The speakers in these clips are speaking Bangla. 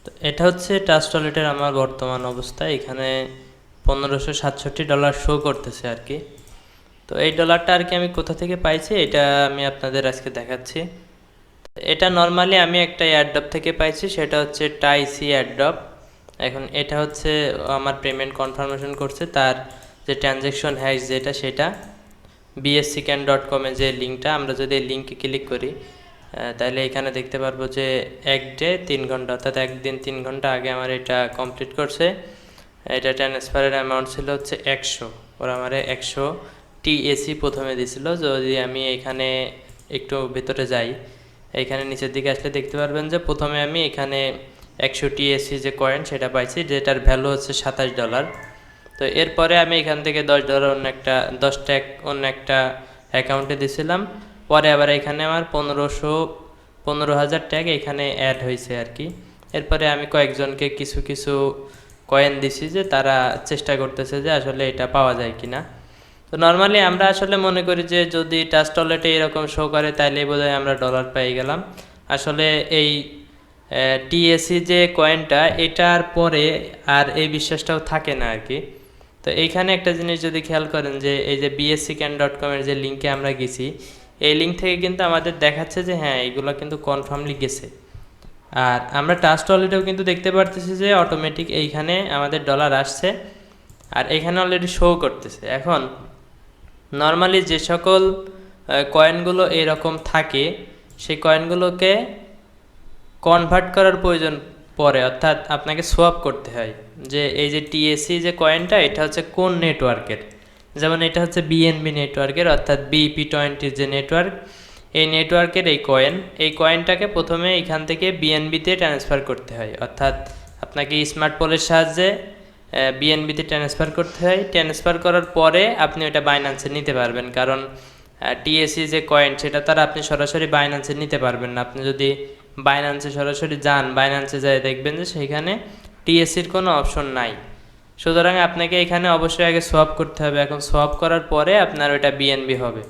তো এটা হচ্ছে ট্রাস্ট ওয়ালেটের আমার বর্তমান অবস্থা। এখানে $1567 শো করতেছে আর কি। তো এই ডলারটা আর কি আমি কোথা থেকে পাইছি এটা আমি আপনাদের আজকে দেখাচ্ছি। এটা নর্মালি আমি একটা এয়ারড্রপ থেকে পাইছি, সেটা হচ্ছে টাইসি এয়ারড্রপ। এখন এটা হচ্ছে আমার পেমেন্ট কনফার্মেশন করছে, তার যে ট্রানজ্যাকশন হ্যাশ যেটা সেটা bsccan.com যে লিঙ্কটা, আমরা যদি এই লিঙ্কে ক্লিক করি তাহলে এখানে দেখতে পারবো যে 1 ডে 3 ঘন্টা অর্থাৎ একদিন 3 ঘন্টা আগে আমার এটা কমপ্লিট করছে। এটা ট্রান্সফারের অ্যামাউন্ট ছিল হচ্ছে 100, ওরা আমার 100 টিএসি প্রথমে দিছিল। যদি আমি এখানে একটু ভেতরে যাই, এখানে নিচের দিকে আসলে দেখতে পারবেন যে প্রথমে আমি এখানে 100 টিএসি যে কয়েন সেটা পাইছি, যেটার ভ্যালু হচ্ছে $27। তো এরপরে আমি এখান থেকে $10 অন্য একটা 10 ট্যাগ অন্য একটা অ্যাকাউন্টে দিয়েছিলাম। পরে আবার এখানে আমার 15,000 ট্যাগ এখানে অ্যাড হয়েছে আর কি। এরপরে আমি কয়েকজনকে কিছু কিছু কয়েন দিছি যে তারা চেষ্টা করতেছে যে আসলে এটা পাওয়া যায় কিনা। তো নর্মালি আমরা আসলে মনে করি যে যদি ট্রাস্ট ওয়ালেটে এরকম শো করে তাইলে বোধহয় আমরা ডলার পেয়ে গেলাম। আসলে এই টিএসি যে কয়েনটা এটার পরে আর এই বিশ্বাসটাও থাকে না আর কি। তো এইখানে একটা জিনিস যদি খেয়াল করেন যে এই যে bsccan.com এর যে লিঙ্কে আমরা গেছি, এই লিঙ্ক থেকে কিন্তু আমাদের দেখাচ্ছে যে হ্যাঁ এইগুলো কিন্তু কনফার্মলি গেছে। আর আমরা ট্রাস্ট ওয়ালেটেও কিন্তু দেখতে পারতেছি যে অটোমেটিক এইখানে আমাদের ডলার আসছে আর এখানে অলরেডি শো করতেছে। এখন নর্মালি যে সকল কয়েনগুলো এরকম থাকে সেই কয়েনগুলোকে কনভার্ট করার প্রয়োজন পড়ে, অর্থাৎ আপনাকে সোয়াপ করতে হয় যে এই যে টিএসি যে কয়েনটা এটা হচ্ছে কোন নেটওয়ার্কের। যেমন এটা হচ্ছে বিএনবি নেটওয়ার্কের অর্থাৎ BP20 যে নেটওয়ার্ক, এই নেটওয়ার্কের এই কয়েনটাকে প্রথমে এখান থেকে বিএনবিতে ট্রান্সফার করতে হয়, অর্থাৎ আপনাকে স্মার্ট পোলের সাহায্যে বিএনবিতে ট্রান্সফার করতে হয়। ট্রান্সফার করার পরে আপনি ওটা বাইন্যান্সে নিতে পারবেন, কারণ টিএসি যে কয়েন সেটা তারা আপনি সরাসরি বাইন্যান্সে নিতে পারবেন না। আপনি যদি বাইন্যান্সে সরাসরি যান, বাইন্যান্সে যায় দেখবেন যে সেখানে টিএসির কোনো অপশন নাই। সুতরাং আপনাকে এখানে অবশ্যই আগে সোয়াপ করতে হবে। এখন সোয়াপ করার পরে আপনার ওটা বিএনবি হবে।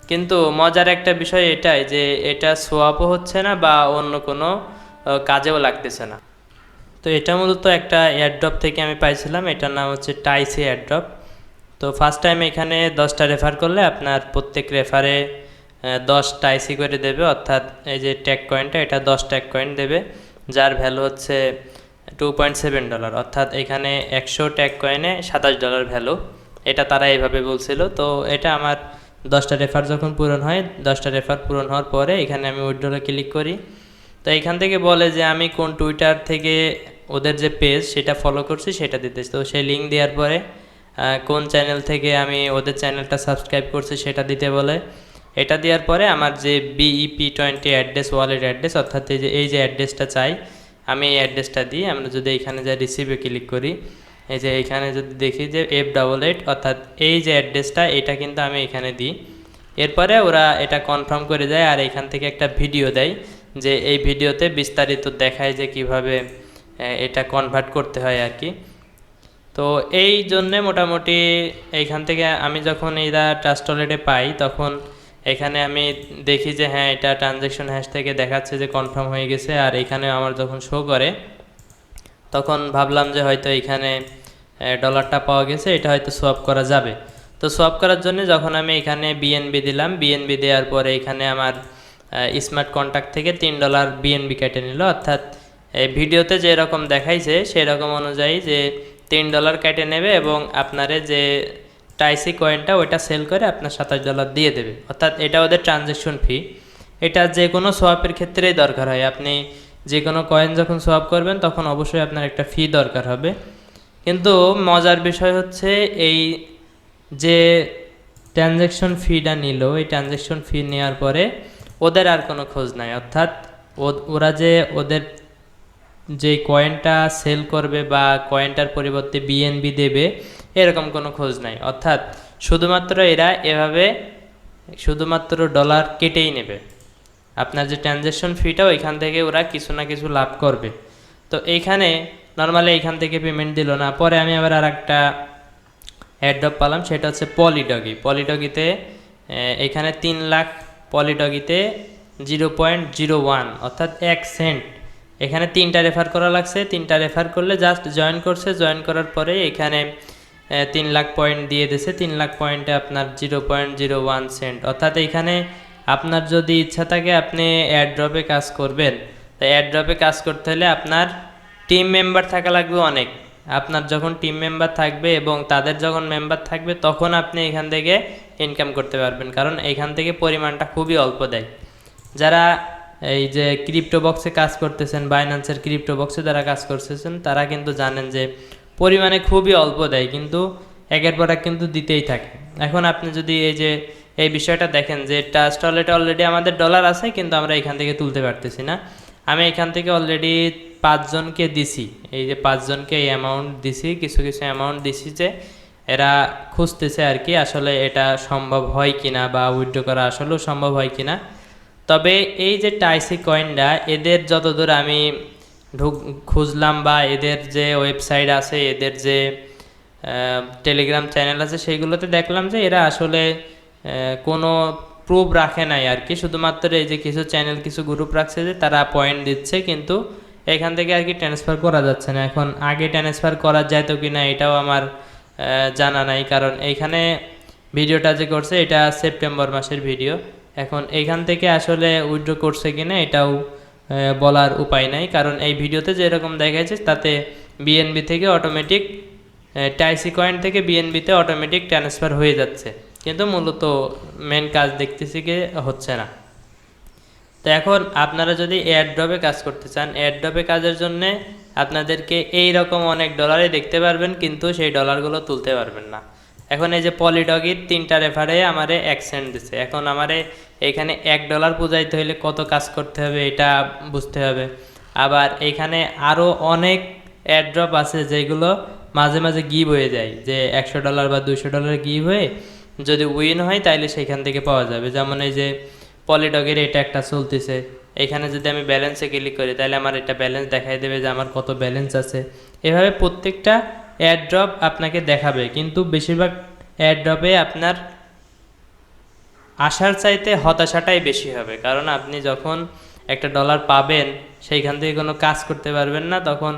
কিন্তু মজার একটা বিষয় এটাই যে এটা সোয়াপও হচ্ছে না বা অন্য কোনো কাজেও লাগতেছে না। তো এটা মূলত একটা এয়ারড্রপ থেকে আমি পাইছিলাম, এটার নাম হচ্ছে টাইসি এয়ারড্রপ। তো ফার্স্ট টাইম এখানে 10টা রেফার করলে আপনার প্রত্যেক রেফারে 10 টাইসি করে দেবে, অর্থাৎ এই যে ট্যাগ কয়েনটা এটা 10 ট্যাগ কয়েন দেবে, যার ভ্যালু হচ্ছে $2.7, অর্থাৎ এখানে 100 ট্যাগ কয়েনে $27 ভ্যালু। এটা তারা এইভাবে বলছিল। তো এটা আমার 10টা রেফার যখন পূরণ হয়, 10টা রেফার পূরণ হওয়ার পরে এখানে আমি উইথড্রলে ক্লিক করি। তো এখান থেকে বলে যে আমি কোন টুইটার থেকে ওদের যে পেজ সেটা ফলো করছি সেটা দিতেছি। তো সেই লিঙ্ক দেওয়ার পরে কোন চ্যানেল থেকে আমি ওদের চ্যানেলটা সাবস্ক্রাইব করছি সেটা দিতে বলে। এটা দেওয়ার পরে আমার যে BEP20 অ্যাড্রেস, ওয়ালেট অ্যাড্রেস, অর্থাৎ এই যে অ্যাড্রেসটা চাই আমি এই অ্যাড্রেসটা দিই। আমরা যদি এখানে যা রিসিভে ক্লিক করি, এই যে এখানে যদি দেখি যে F88, অর্থাৎ এই যে অ্যাড্রেসটা এটা কিন্তু আমি এখানে দিই। এরপরে ওরা এটা কনফার্ম করে যায় আর এখান থেকে একটা ভিডিও দেয়, যে এই ভিডিওতে বিস্তারিত দেখায় যে কিভাবে এটা কনভার্ট করতে হয় আর কি। তো এই জন্যে মোটামুটি এইখান থেকে আমি যখন এইটা ট্রাস্ট ওয়ালেটে পাই তখন এখানে আমি দেখি যে হ্যাঁ এটা ট্রানজ্যাকশন হ্যাশ থেকে দেখাচ্ছে যে কনফার্ম হয়ে গেছে। আর এখানে আমার যখন শো করে তখন ভাবলাম যে হয়তো এখানে ডলারটা পাওয়া গেছে, এটা হয়তো সোয়াপ করা যাবে। তো সোয়াপ করার জন্য যখন আমি এখানে বিএনবি দিলাম, বিএনবি দেওয়ার পরে এখানে আমার স্মার্ট কন্ট্যাক্ট থেকে $3 বিএনবি কেটে নিল, অর্থাৎ এই ভিডিওতে যেরকম দেখাইছে সেরকম অনুযায়ী যে $3 কেটে নেবে এবং আপনারে যে টাইসি কয়েনটা ওইটা সেল করে আপনার $27 দিয়ে দেবে, অর্থাৎ এটা ওদের ট্রানজ্যাকশন ফি। এটা যে কোনো সোয়াপের ক্ষেত্রেই দরকার হয়। আপনি যে কোনো কয়েন যখন সোয়াপ করবেন তখন অবশ্যই আপনার একটা ফি দরকার হবে। কিন্তু মজার বিষয় হচ্ছে এই যে ট্রানজ্যাকশন ফিটা নিল, এই ট্রানজ্যাকশন ফি নেওয়ার পরে ওদের আর কোনো খোঁজ নাই, অর্থাৎ ওরা যে ওদের যে কয়েনটা সেল করবে বা কয়েনটার পরিবর্তে বিএনবি দেবে এরকম কোনো খোঁজ নাই। অর্থাৎ শুধুমাত্র এরা এভাবে শুধুমাত্র ডলার কেটেই নেবে, আপনার যে ট্রানজ্যাকশন ফিটাও এখান থেকে ওরা কিছু না কিছু লাভ করবে। তো এইখানে নর্মালি এইখান থেকে পেমেন্ট দিল না। পরে আমি আবার আর একটা অ্যাড্রপ পেলাম, সেটা হচ্ছে পলিডগিতে এখানে 3 লাখ পলিডগিতে 0.01 অর্থাৎ 1 সেন্ট এখানে 3টা রেফার করা লাগছে, 3টা রেফার করলে জাস্ট জয়েন করছে, জয়েন করার পরে এখানে 3 লাখ পয়েন্ট দিয়ে দিয়েছে। 3 লাখ পয়েন্টে আপনার 0.01 সেন্ট, অর্থাৎ এখানে আপনার যদি ইচ্ছা থাকে আপনি এয়ারড্রপে কাজ করবেন, তো এয়ারড্রপে কাজ করতে হলে আপনার টিম মেম্বার থাকা লাগবে অনেক। আপনার যখন টিম মেম্বার থাকবে এবং তাদের যখন মেম্বার থাকবে তখন আপনি এখান থেকে ইনকাম করতে পারবেন, কারণ এখান থেকে পরিমাণটা খুবই অল্প দেয়। যারা এই যে ক্রিপ্টো বক্সে কাজ করতেছেন, বাইন্যান্সের ক্রিপ্টো বক্সে যারা কাজ করতেছেন তারা কিন্তু জানেন যে পরিমাণে খুবই অল্প দেয়, কিন্তু একের পর এক কিন্তু দিতেই থাকে। এখন আপনি যদি এই বিষয়টা দেখেন যে ট্রাস্ট ওয়ালেটে অলরেডি আমাদের ডলার আছে, কিন্তু আমরা এখান থেকে তুলতে পারতেছি না। আমি এখান থেকে অলরেডি 5 জনকে দিছি, এই যে 5 জনকে এই অ্যামাউন্ট দিছি, কিছু কিছু অ্যামাউন্ট দিছি যে এরা খুঁজতেছে আর কি আসলে এটা সম্ভব হয় কিনা বা উইথড্র করা আসলেও সম্ভব হয় কিনা। তবে এই যে টাইসি কয়েনটা, এদের যতদূর আমি খুঁজলাম বা এদের যে ওয়েবসাইট আছে, এদের যে টেলিগ্রাম চ্যানেল আছে, সেইগুলোতে দেখলাম যে এরা আসলে কোনো প্রুফ রাখে নাই আর কি। শুধুমাত্র এই যে কিছু চ্যানেল, কিছু গ্রুপ রাখছে যে তারা পয়েন্ট দিচ্ছে, কিন্তু এখান থেকে আর কি ট্রান্সফার করা যাচ্ছে না। এখন আগে ট্রান্সফার করা যেত কি না এটাও আমার জানা নাই, কারণ এইখানে ভিডিওটা যে করছে এটা সেপ্টেম্বর মাসের ভিডিও। এখন এইখান থেকে আসলে উইথড্র করছে কিনা এটাও বলার উপায় নাই, কারণ এই ভিডিওতে যেরকম দেখাচ্ছে তাতে বিএনবি থেকে অটোমেটিক, টাইসি কয়েন থেকে বিএনবিতে অটোমেটিক ট্রান্সফার হয়ে যাচ্ছে, কিন্তু মূলত মেন কাজ দেখতেছি কি হচ্ছে না। তো এখন আপনারা যদি এয়ারড্রপে কাজ করতে চান, এয়ারড্রপে কাজের জন্য আপনাদেরকে এই রকম অনেক ডলারে দেখতে পারবেন, কিন্তু সেই ডলারগুলো তুলতে পারবেন না। এখন এই যে পলিডগির 3টা রেফারে আমারে 1 সেন্ট দিচ্ছে। এখন আমারে এইখানে $1 পুজাইতে হলে কত কাজ করতে হবে এটা বুঝতে হবে। আবার এইখানে আরও অনেক এয়ারড্রপ আছে যেগুলো মাঝে মাঝে গিভ হয়ে যায়, যে $100 বা $200 গিভ হয়ে যদি উইন হয় তাইলে সেইখান থেকে পাওয়া যাবে। যেমন এই যে পলিডগের এটা একটা চলতেছে, এখানে যদি আমি ব্যালেন্সে ক্লিক করি তাহলে আমার এটা ব্যালেন্স দেখাই দেবে যে আমার কত ব্যালেন্স আছে। এভাবে প্রত্যেকটা এয়ারড্রপ আপনাকে দেখাবে, কিন্তু বেশিরভাগ এয়ারড্রপে আপনার আশার চাইতে হতাশাটাই বেশি হবে, কারণ আপনি যখন একটা ডলার পাবেন সেইখান থেকে কোনো কাজ করতে পারবেন না, তখন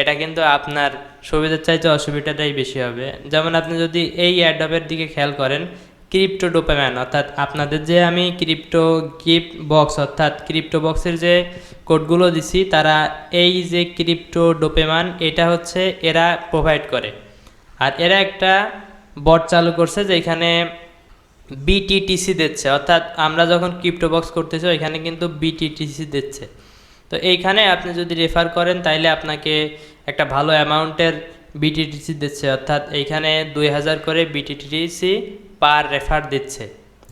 এটা কিন্তু আপনার সুবিধার চাইতে অসুবিধাটাই বেশি হবে। যেমন আপনি যদি এই এয়ারড্রপের দিকে খেয়াল করেন, ক্রিপ্টো ডোপামিন, অর্থাৎ আপনাদের যে আমি ক্রিপ্টো গিফট বক্স অর্থাৎ ক্রিপ্টো বক্সের যে কোডগুলো দিছি, তারা এই যে ক্রিপ্টো ডোপামিন এটা হচ্ছে এরা প্রোভাইড করে। আর এরা একটা বট চালু করছে যেখানে বিটিটিসি দিচ্ছে, অর্থাৎ আমরা যখন ক্রিপ্টো বক্স করতেছি ওইখানে কিন্তু বিটিটিসি দিচ্ছে। তো এইখানে আপনি যদি রেফার করেন তাইলে আপনাকে একটা ভালো অ্যামাউন্টের বিটিটিসি দিচ্ছে, অর্থাৎ এইখানে 2000 করে বিটিটিসি পার রেফার দিচ্ছে।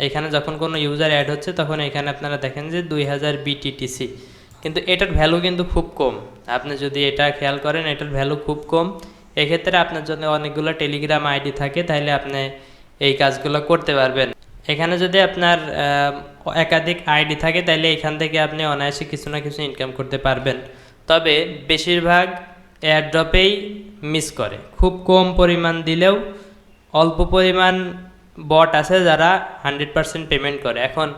এখানে যখন কোনো ইউজার অ্যাড হচ্ছে তখন এখানে আপনারা দেখেন যে 2000 বিটিটিসি, কিন্তু এটার ভ্যালু কিন্তু খুব কম। আপনি যদি এটা খেয়াল করেন এটার ভ্যালু খুব কম। এক্ষেত্রে আপনার জন্য অনেকগুলো টেলিগ্রাম আইডি থাকে, তাইলে আপনি এই কাজগুলো করতে পারবেন। এখানে যদি আপনার একাধিক আইডি থাকে তাইলে এখান থেকে আপনি অনায়াসে কিছু না কিছু ইনকাম করতে পারবেন। তবে বেশিরভাগ এয়ারড্রপেই মিস করে, খুব কম পরিমাণ দিলেও অল্প পরিমাণ বট আছে যারা 100% পেমেন্ট করে। এখন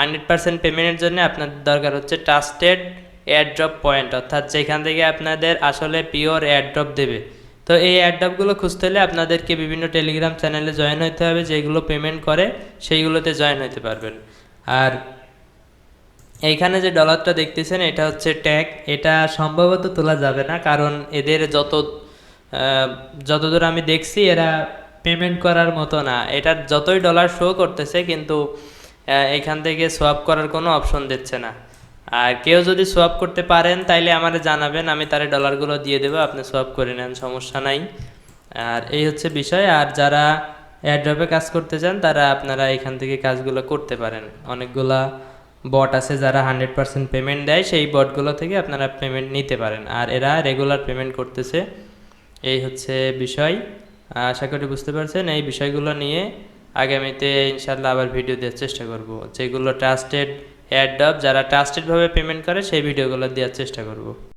100% পেমেন্টের জন্য আপনাদের দরকার হচ্ছে ট্রাস্টেড এয়ারড্রপ পয়েন্ট, অর্থাৎ যেখান থেকে আপনাদের আসলে পিওর এয়ারড্রপ দেবে। তো এই এয়ারড্রপগুলো খুঁজতে হলে আপনাদেরকে বিভিন্ন টেলিগ্রাম চ্যানেলে জয়েন হতে হবে, যেগুলো পেমেন্ট করে সেইগুলোতে জয়েন হতে পারবেন। আর এইখানে যে ডলারটা দেখতেছেন এটা হচ্ছে ট্যাগ, এটা সম্ভবত তোলা যাবে না, কারণ এদের যতদূর আমি দেখছি এরা পেমেন্ট করার মতো না। এটার যতই ডলার শো করতেছে কিন্তু এইখান থেকে সোয়াপ করার কোনো অপশন দিচ্ছে না। আর কেউ যদি সোয়াপ করতে পারেন তাইলে আমারে জানাবেন, আমি তার ডলারগুলো দিয়ে দেবো, আপনি সোয়াপ করে নেন, সমস্যা নাই। আর এই হচ্ছে বিষয়। আর যারা এয়ারড্রপে কাজ করতে চান তারা আপনারা এখান থেকে কাজগুলো করতে পারেন। অনেকগুলা বট আছে যারা 100% পেমেন্ট দেয়, সেই বটগুলো থেকে আপনারা পেমেন্ট নিতে পারেন। আর এরা রেগুলার পেমেন্ট করতেছে, এই হচ্ছে বিষয়। আশা করি বুঝতে পারছেন। এই বিষয়গুলো নিয়ে আগামীতে ইনশাল্লাহ আবার ভিডিও দেওয়ার চেষ্টা করব, যেগুলো ট্রাস্টেড এয়ারড্রপ যারা ট্রাস্টেডভাবে পেমেন্ট করে সেই ভিডিওগুলো দেওয়ার চেষ্টা করব।